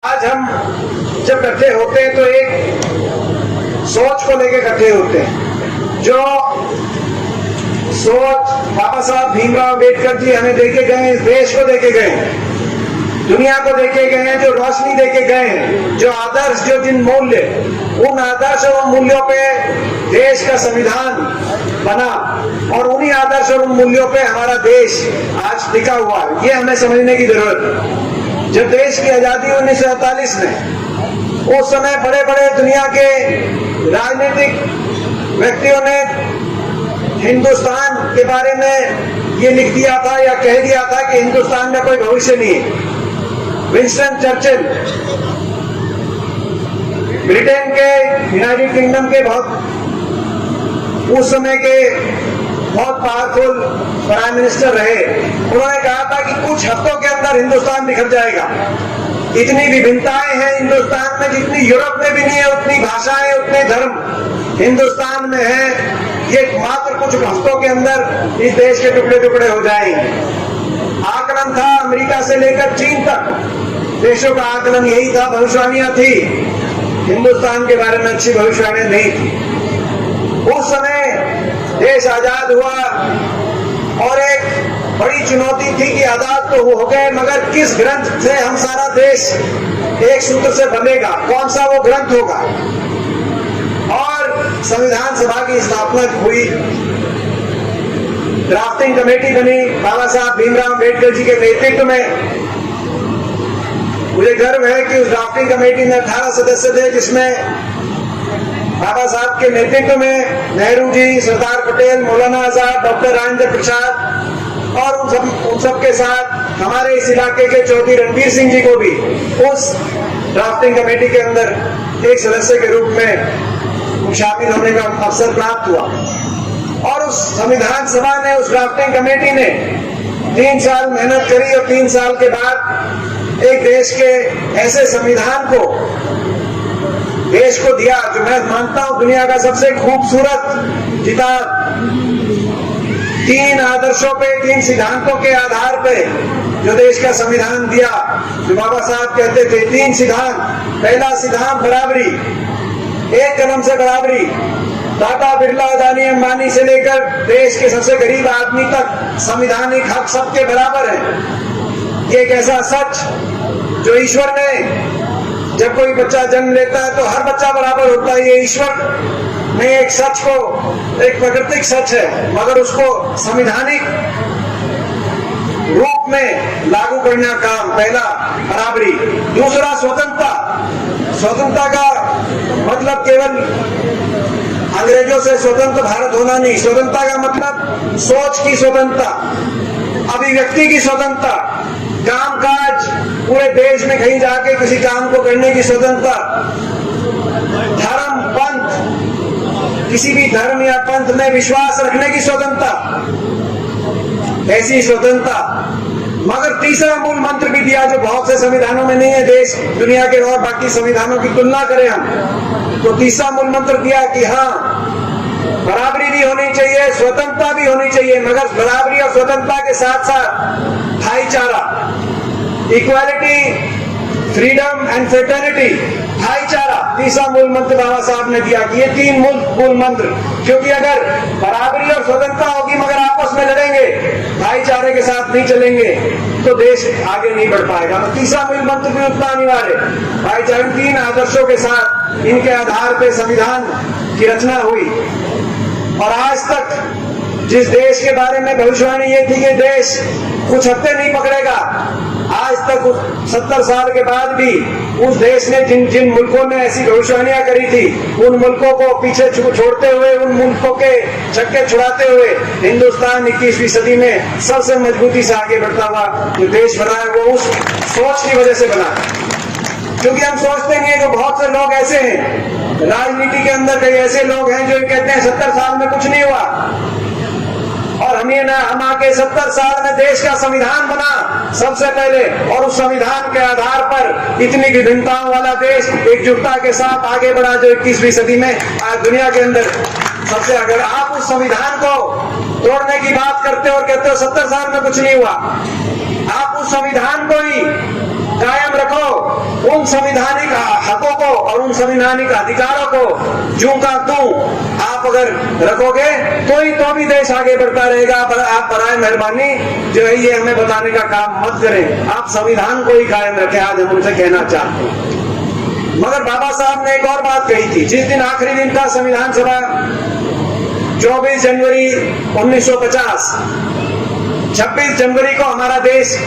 आज हम जब इकट्ठे होते हैं तो एक सोच को लेकर इकट्ठे होते हैं, जो सोच बाबा साहब भीमराव अम्बेडकर जी हमें देके गए, इस देश को देके गए, दुनिया को देके गए हैं, जो रोशनी देके गए हैं, जो आदर्श, जो जिन मूल्य, उन आदर्श और मूल्यों पे देश का संविधान बना और उन्हीं आदर्श और उन मूल्यों पे हमारा देश आज टिका हुआ है। ये हमें समझने की जरूरत है। जब देश की आजादी 1947 में, उस समय बड़े बड़े दुनिया के राजनीतिक व्यक्तियों ने हिंदुस्तान के बारे में ये लिख दिया था या कह दिया था कि हिंदुस्तान में कोई भविष्य नहीं है। विंस्टन चर्चिल, ब्रिटेन के, यूनाइटेड किंगडम के उस समय के बहुत पावरफुल प्राइम मिनिस्टर रहे, उन्होंने कहा था कि कुछ हफ्तों के अंदर हिंदुस्तान बिखर जाएगा। इतनी विभिन्नताएं हैं हिंदुस्तान में जितनी यूरोप में भी नहीं है, उतनी भाषाएं, उतने धर्म हिंदुस्तान में है। ये मात्र कुछ हफ्तों के अंदर इस देश के टुकड़े टुकड़े हो जाएंगे। आकलन था अमेरिका से लेकर चीन तक, देशों का आकलन यही था, भविष्यवाणियां थी, हिंदुस्तान के बारे में अच्छी भविष्यवाणियां नहीं थी। उस समय देश आजाद हुआ और एक बड़ी चुनौती थी कि आजाद तो हो गए, मगर किस ग्रंथ से हम सारा देश एक सूत्र से बनेगा, कौन सा वो ग्रंथ होगा। और संविधान सभा की स्थापना हुई, ड्राफ्टिंग कमेटी बनी बाबा साहब भीमराव अम्बेडकर जी के नेतृत्व में। मुझे गर्व है कि उस ड्राफ्टिंग कमेटी में 18 सदस्य थे, जिसमें बाबा साहब के नेतृत्व में नेहरू जी, सरदार पटेल, मौलाना आजाद, डॉक्टर राजेंद्र प्रसाद और उन सब के साथ हमारे इस इलाके के चौधरी रणबीर सिंह जी को भी उस ड्राफ्टिंग कमेटी के अंदर एक सदस्य के रूप में शामिल होने का अवसर प्राप्त हुआ। और उस संविधान सभा ने, उस ड्राफ्टिंग कमेटी ने 3 साल मेहनत करी और 3 साल के बाद एक देश के ऐसे संविधान को देश को दिया जो मैं मानता हूं दुनिया का सबसे खूबसूरत किताब। 3 आदर्शों पे, 3 सिद्धांतों के आधार पे जो देश का संविधान दिया, जो बाबा साहब कहते थे 3 सिद्धांत। पहला सिद्धांत बराबरी, एक कदम से बराबरी। टाटा, बिरला, अदानी, अंबानी से लेकर देश के सबसे गरीब आदमी तक संवैधानिक हक सबके बराबर है। ये एक ऐसा सच जो ईश्वर ने, जब कोई बच्चा जन्म लेता है तो हर बच्चा बराबर होता है। ये ईश्वर ने एक सच को, एक प्राकृतिक सच है, मगर उसको संवैधानिक रूप में लागू करना काम। पहला बराबरी। दूसरा स्वतंत्रता। स्वतंत्रता का मतलब केवल अंग्रेजों से स्वतंत्र भारत होना नहीं, स्वतंत्रता का मतलब सोच की स्वतंत्रता, अभिव्यक्ति की स्वतंत्रता, कामकाज, पूरे देश में कहीं जाके किसी काम को करने की स्वतंत्रता, धर्म, पंथ, किसी भी धर्म या पंथ में विश्वास रखने की स्वतंत्रता, ऐसी स्वतंत्रता। मगर तीसरा मूल मंत्र भी दिया जो बहुत से संविधानों में नहीं है। देश दुनिया के और बाकी संविधानों की तुलना करें हम तो तीसरा मूल मंत्र दिया कि हाँ, बराबरी भी होनी चाहिए, स्वतंत्रता भी होनी चाहिए, मगर बराबरी और स्वतंत्रता के साथ साथ भाईचारा, इक्वालिटी, फ्रीडम एंड फ्रेटर्निटी, भाईचारा। तीसरा मूल मंत्र बाबा साहब ने दिया कि ये 3 मूल मंत्र, क्योंकि अगर बराबरी और स्वतंत्रता होगी मगर आपस में लड़ेंगे, भाईचारे के साथ नहीं चलेंगे, तो देश आगे नहीं बढ़ पाएगा। तो तीसरा मूल मंत्र भी उतना अनिवार्य। भाईचारे, 3 आदर्शों के साथ, इनके आधार पर संविधान की रचना हुई। और आज तक जिस देश के बारे में भविष्यवाणी ये थी कि देश कुछ हफ्ते नहीं पकड़ेगा, आज तक 70 साल के बाद भी उस देश ने जिन मुल्कों ने ऐसी भविष्यवाणियां करी थी, उन मुल्कों को पीछे छोड़ते हुए, उन मुल्कों के छक्के छुड़ाते हुए हिंदुस्तान 21वीं सदी में सबसे मजबूती से आगे बढ़ता हुआ जो देश बना है, वो उस सोच की वजह से बना। क्योंकि हम सोचते नहीं है कि बहुत से लोग ऐसे हैं, राजनीति के अंदर कई ऐसे लोग हैं जो कहते हैं 70 साल में कुछ नहीं हुआ, और हम आके 70 साल में देश का संविधान बना सबसे पहले, और उस संविधान के आधार पर इतनी विभिन्नताओं वाला देश एकजुटता के साथ आगे बढ़ा जो 21वीं सदी में आज दुनिया के अंदर सबसे। अगर आप उस संविधान को तोड़ने की बात करते हो और कहते हो 70 साल में कुछ नहीं हुआ, आप उस संविधान को ही कायम रखो, उन संवैधानिक हकों को और उन संवैधानिक अधिकारों को जूं का तूं आप अगर रखोगे तो भी देश आगे बढ़ता रहेगा। पर आप बराए मेहरबानी जो है ये हमें बताने का काम मत करें, आप संविधान को ही कायम रखें, आज हम उनसे कहना चाहते हैं। मगर बाबा साहब ने एक और बात कही थी, जिस दिन आखिरी दिन था संविधान सभा 24 जनवरी 1950, 26 जनवरी को हमारा देश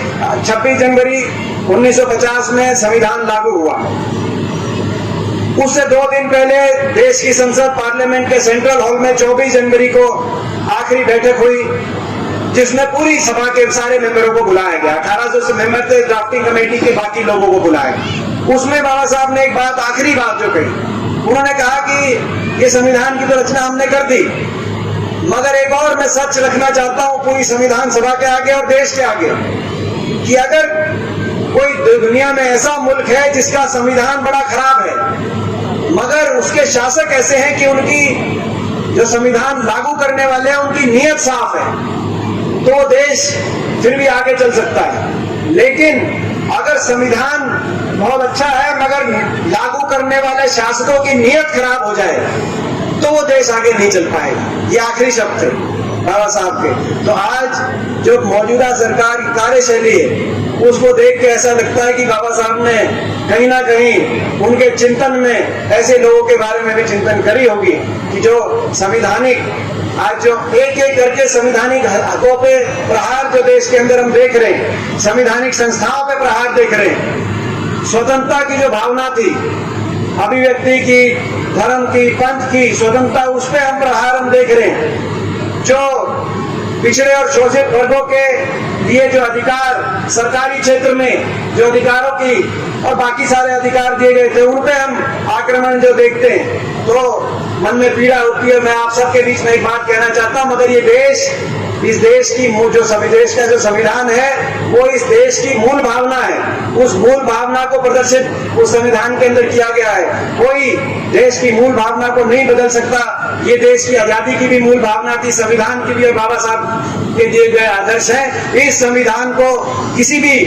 26 जनवरी 1950 में संविधान लागू हुआ। उससे 2 दिन पहले देश की संसद पार्लियामेंट के सेंट्रल हॉल में 24 जनवरी को आखिरी बैठक हुई, जिसमें पूरी सभा के सारे मेंबरों को बुलाया गया। 1800 मेंबर थे, ड्राफ्टिंग कमेटी के बाकी लोगों को बुलाया। उसमें बाबा साहब ने एक बात, आखिरी बात जो कही, उन्होंने कहा कि ये संविधान की तो रचना हमने कर दी, मगर एक और मैं सच रखना चाहता हूं पूरी संविधान सभा के आगे और देश के आगे, कि अगर कोई दुनिया में ऐसा मुल्क है जिसका संविधान बड़ा खराब है मगर उसके शासक ऐसे हैं कि उनकी जो संविधान लागू करने वाले हैं उनकी नीयत साफ है, तो देश फिर भी आगे चल सकता है। लेकिन अगर संविधान बहुत अच्छा है मगर लागू करने वाले शासकों की नीयत खराब हो जाए तो वो देश आगे नहीं चल पाएगा। ये आखिरी शब्द थे बाबा साहब के। तो आज जो मौजूदा सरकार की कार्यशैली है उसको देख के ऐसा लगता है कि बाबा साहब ने कहीं ना कहीं उनके चिंतन में ऐसे लोगों के बारे में भी चिंतन करी होगी कि जो संवैधानिक आज जो एक एक करके संवैधानिक हकों पे प्रहार जो देश के अंदर हम देख रहे हैं, संवैधानिक संस्थाओं पे प्रहार देख रहे हैं, स्वतंत्रता की जो भावना थी, अभिव्यक्ति की, धर्म की, पंथ की स्वतंत्रता, उस पे हम प्रहार हम देख रहे हैं। जो पिछड़े और शोषित वर्गों के लिए जो अधिकार सरकारी क्षेत्र में जो अधिकारों की और बाकी सारे अधिकार दिए गए थे उन पे हम आक्रमण जो देखते हैं तो मन में पीड़ा होती है। मैं आप सबके बीच में एक बात कहना चाहता हूं, मगर ये देश, इस देश की देश का जो संविधान है वो इस देश की मूल भावना है, उस मूल भावना को प्रदर्शित उस संविधान के अंदर किया गया है। कोई देश की मूल भावना को नहीं बदल सकता। ये देश की आजादी की भी मूल भावना थी, संविधान की भी, और बाबा साहब के दिए गए आदर्श हैं। इस संविधान को किसी भी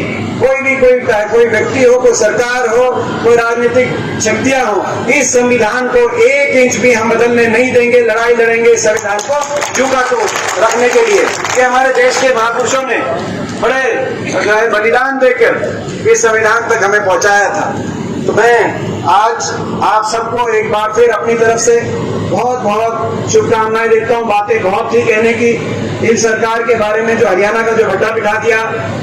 कोई व्यक्ति हो, कोई सरकार हो, कोई राजनीतिक शक्तियां हो, इस संविधान को 1 इंच भी हम बदलने नहीं देंगे। लड़ाई लड़ेंगे इस संविधान को जूका तो रखने के लिए कि हमारे देश के महापुरुषों ने बड़े बलिदान देकर इस संविधान तक हमें पहुंचाया था। तो मैं आज आप सबको एक बार फिर अपनी तरफ से बहुत बहुत शुभकामनाएं देता हूं। बातें बहुत थी कहने की इन सरकार के बारे में, जो हरियाणा का जो भट्टा बिठा दिया,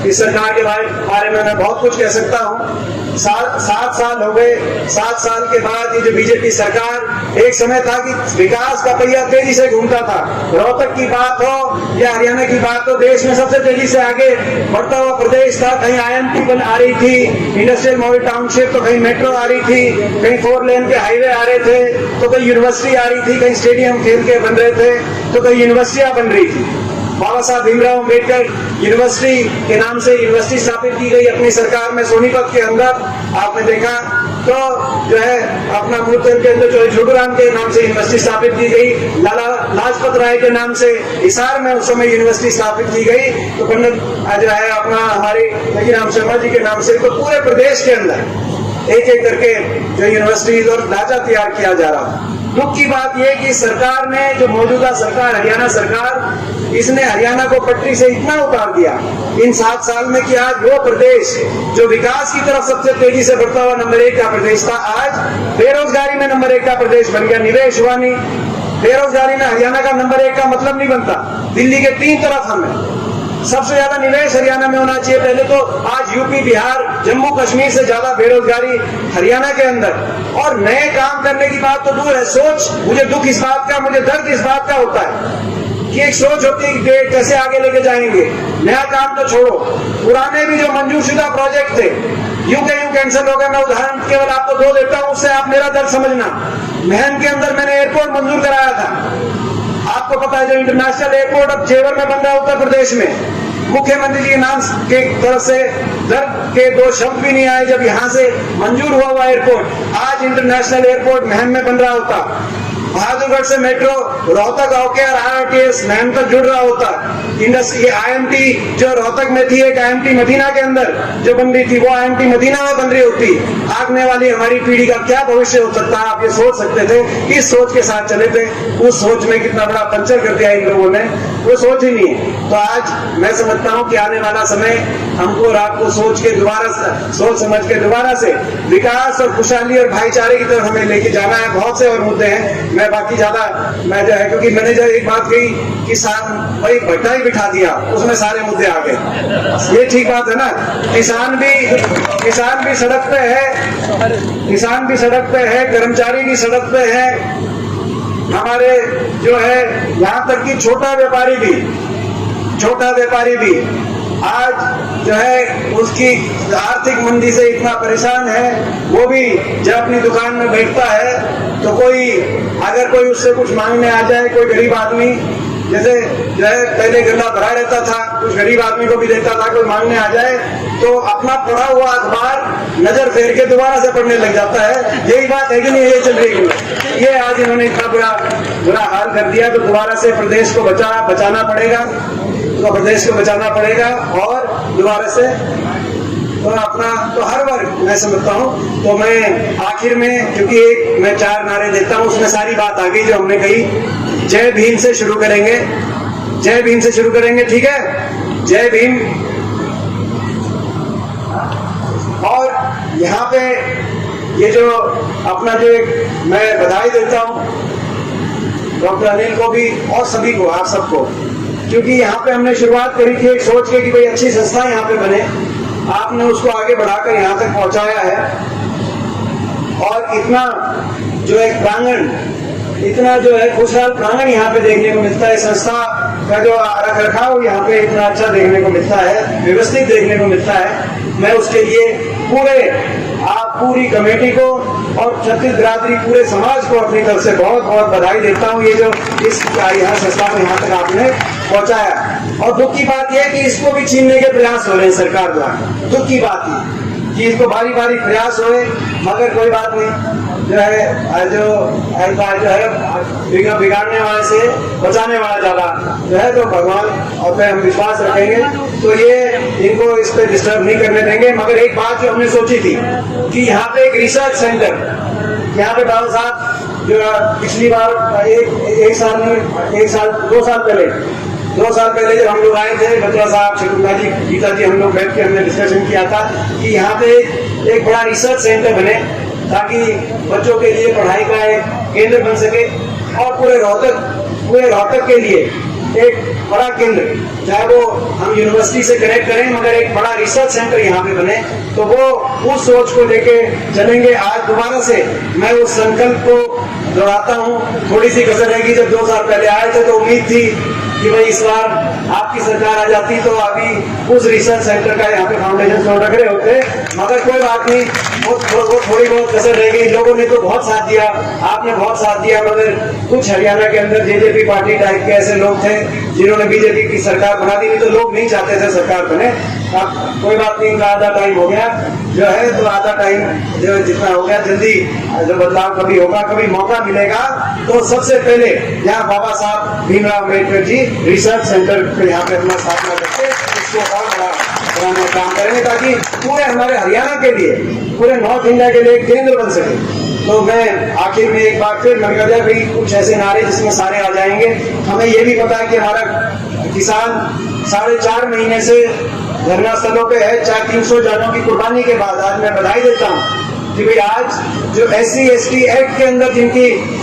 इस सरकार के बारे में मैं बहुत कुछ कह सकता हूं। 7 साल हो गए, 7 साल के बाद ये जो बीजेपी सरकार, एक समय था कि विकास का पहिया तेजी से घूमता था। रोहतक की बात हो या हरियाणा की बात हो, देश में सबसे तेजी से आगे बढ़ता हुआ प्रदेश था। कहीं IMT आ रही थी, इंडस्ट्रियल मॉडल टाउनशिप, तो कहीं मेट्रो आ रही थी, कहीं 4 लेन के हाईवे आ रहे थे, तो कहीं यूनिवर्सिटी आ रही थी, कहीं स्टेडियम खेल के बन रहे थे, तो कहीं यूनिवर्सिटियां बन रही थी। बाबा साहब भीमराव अम्बेडकर यूनिवर्सिटी के नाम से यूनिवर्सिटी स्थापित की गई अपनी सरकार में, सोनीपत के अंदर आपने देखा। तो जो है अपना मूर्तन के अंदर जो है झुडूराम के नाम से यूनिवर्सिटी स्थापित की गई, लाला लाजपत राय के नाम से हिसार में उस समय यूनिवर्सिटी स्थापित की गई, तो पंडित जो है अपना हमारे लकीराम शर्मा जी के नाम से। तो पूरे प्रदेश के अंदर एक एक करके जो यूनिवर्सिटीज और ढांचा तैयार किया जा रहा। दुख की बात यह कि सरकार ने, जो मौजूदा सरकार हरियाणा सरकार, इसने हरियाणा को पटरी से इतना उतार दिया इन 7 साल में कि आज वो प्रदेश जो विकास की तरफ सबसे तेजी से बढ़ता हुआ नंबर 1 का प्रदेश था, आज बेरोजगारी में नंबर 1 का प्रदेश बन गया। निवेश हुआ नहीं, बेरोजगारी में हरियाणा का नंबर 1 का मतलब नहीं बनता। दिल्ली के 3 तरफ हमें सबसे ज्यादा निवेश हरियाणा में होना चाहिए पहले तो। आज यूपी, बिहार, जम्मू कश्मीर से ज्यादा बेरोजगारी हरियाणा के अंदर, और नए काम करने की बात तो दूर है। सोच, मुझे दुख इस बात का, मुझे दर्द इस बात का होता है कि एक सोच होती है कि कैसे आगे लेके जाएंगे। नया काम तो छोड़ो, पुराने भी जो मंजूरशुदा प्रोजेक्ट थे यूं कैंसिल हो गए। मैं उदाहरण केवल आपको 2 देता हूं, उससे आप मेरा दर्द समझना। महम के अंदर मैंने एयरपोर्ट मंजूर कराया था, आपको पता है, जो इंटरनेशनल एयरपोर्ट अब जेवर में बन रहा है उत्तर प्रदेश में। मुख्यमंत्री जी के नाम के तरफ से दर्द के 2 शब्द भी नहीं आए जब यहाँ से मंजूर हुआ एयरपोर्ट। आज इंटरनेशनल एयरपोर्ट महम में बन रहा होता बहादुरगढ़ से मेट्रो रोहतक होकर IRTS नैन तक जुड़ रहा होता, इंडस्ट्री IMT जो रोहतक में थी, एक IMT मदीना के अंदर जो बन रही थी, वो IMT मदीना में बन रही होती, आगने वाली हमारी पीढ़ी का क्या भविष्य हो सकता है, आप ये सोच सकते थे? इस सोच के साथ चले थे, उस सोच में कितना बड़ा पंचर कर दिया इन लोगों ने, वो सोच ही नहीं है। तो आज मैं समझता हूँ कि आने वाला समय हमको और आपको सोच समझ के दोबारा से विकास और खुशहाली और भाईचारे की तरफ हमें लेके जाना है। बहुत से और मुद्दे हैं, मैं बाकी ज्यादा मैं जो है, क्योंकि मैंने जो एक बात कही कि भाई भट्टा ही बिठा दिया, उसमें सारे मुद्दे आ गए, ये ठीक बात है ना? किसान भी सड़क पे है, कर्मचारी भी सड़क पे है, हमारे जो है यहाँ तक कि छोटा व्यापारी भी आज जो है उसकी आर्थिक मंदी से इतना परेशान है, वो भी जब अपनी दुकान में बैठता है तो अगर कोई उससे कुछ मांगने आ जाए, कोई गरीब आदमी, जैसे जो है पहले गला भरा रहता था, कुछ गरीब आदमी को भी देता था, कोई मांगने आ जाए तो अपना पढ़ा हुआ अखबार नजर फेर के दोबारा से पढ़ने लग जाता है। यही बात है कि नहीं? ये चल रही है। ये आज इन्होंने इतना बुरा हाल कर दिया, तो दोबारा से प्रदेश को बचाना पड़ेगा, और दोबारा से तो हर वर्ग मैं समझता हूँ। तो मैं आखिर में, क्योंकि मैं 4 नारे देता हूँ, उसमें सारी बात आ गई जो हमने कही। जय भीम से शुरू करेंगे, ठीक है? जय भीम। और यहाँ पे ये जो अपना जो मैं बधाई देता हूँ डॉक्टर अनिल को भी और सभी को, आप सबको, क्योंकि यहाँ पे हमने शुरुआत करी थी एक सोच के कि कोई अच्छी संस्था यहाँ पे बने, आपने उसको आगे बढ़ाकर यहाँ तक पहुँचाया है। और इतना जो एक प्रांगण, इतना जो है खुशहाल प्रांगण यहाँ पे देखने को मिलता है, संस्था का जो रख रखाव यहाँ पे इतना अच्छा देखने को मिलता है, व्यवस्थित देखने को मिलता है। मैं उसके लिए पूरी कमेटी को और छत्तीस बिरादरी, पूरे समाज को अपनी तरफ से बहुत बहुत बधाई देता हूँ, ये जो इस यहाँ संस्था को यहाँ तक आपने पहुँचाया। और दुख की बात यह है कि इसको भी छीनने के प्रयास हो रहे हैं सरकार द्वारा। दुख की बात है कि इसको बारी प्रयास होए, मगर कोई बात नहीं, जो है बिगाड़ने वाले से बचाने वाला ज्यादा जो है, तो भगवान और पे हम विश्वास रखेंगे, तो ये इनको इस पे डिस्टर्ब नहीं करने देंगे। मगर एक बात जो हमने सोची थी कि यहाँ पे एक रिसर्च सेंटर, यहाँ पे बाबा साहब जो पिछली बार 2 साल पहले जब हम लोग आए थे, बत्रा साहब, शकुंतला जी, गीता जी, हम लोग बैठ के हमने डिस्कशन किया था कि यहाँ पे एक बड़ा रिसर्च सेंटर बने, ताकि बच्चों के लिए पढ़ाई का एक केंद्र बन सके, और पूरे रोहतक के लिए एक बड़ा केंद्र, चाहे वो हम यूनिवर्सिटी से कनेक्ट करें, मगर एक बड़ा रिसर्च सेंटर यहाँ पे बने, तो वो उस सोच को लेके चलेंगे। आज दोबारा से मैं उस संकल्प को दोहराता हूँ। थोड़ी सी कसर रहेगी, जब 2 साल पहले आए थे तो उम्मीद थी कि भाई इस बार आपकी सरकार आ जाती तो अभी उस रिसर्च सेंटर का यहाँ पे फाउंडेशन स्टोन रख रहे होते, मगर कोई बात नहीं, वो थोड़ी बहुत कसर रह गई। लोगों ने तो बहुत साथ दिया, आपने बहुत साथ दिया, मगर कुछ हरियाणा के अंदर जेजेपी पार्टी टाइप के ऐसे लोग थे जिन्होंने बीजेपी की सरकार बना दी, तो लोग नहीं चाहते थे सरकार बने। अब कोई बात नहीं, आधा टाइम हो गया जो है, तो आधा टाइम जो जितना हो गया, जल्दी जो बदलाव कभी होगा, कभी मौका मिलेगा, तो सबसे पहले यहाँ बाबा साहब भीमराव अम्बेडकर जी रिसर्च सेंटर पे यहाँ पे अपना स्थापना करके इसको और बड़ा बनाने का काम करेंगे, ताकि पूरे हमारे हरियाणा के लिए, पूरे नॉर्थ इंडिया के लिए एक केंद्र बन सके। तो मैं आखिर में एक बार फिर मैं कह दिया भाई कुछ ऐसे नारे जिसमें सारे आ जाएंगे। हमें ये भी पता है कि हमारा किसान 4.5 महीने से धरना स्थलों पे है, 300 जानों की कुर्बानी के बाद आज मैं बधाई देता हूँ कि भाई आज जो SC/ST एक्ट के अंदर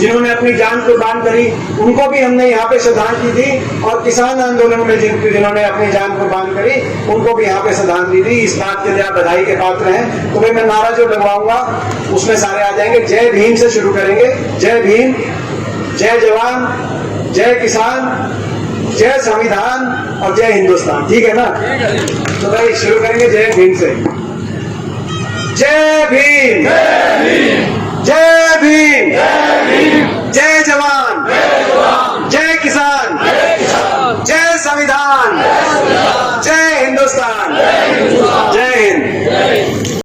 जिन्होंने अपनी जान कुर्बान करी, उनको भी हमने यहाँ पे श्रद्धांजलि दी, और किसान आंदोलन में जिन्होंने अपनी जान कुर्बान करी, उनको भी यहाँ पे श्रद्धांजलि दी। इस बात के लिए आप बधाई के पात्र हैं। तो भाई मैं नारा जो लगवाऊंगा उसमें सारे आ जाएंगे। जय भीम से शुरू करेंगे, जय भीम, जय जवान, जय किसान, जय संविधान और जय हिंदुस्तान। ठीक है ना? तो भाई शुरू करेंगे जय भीम से। जय भीम, जय भीम, जय भीम,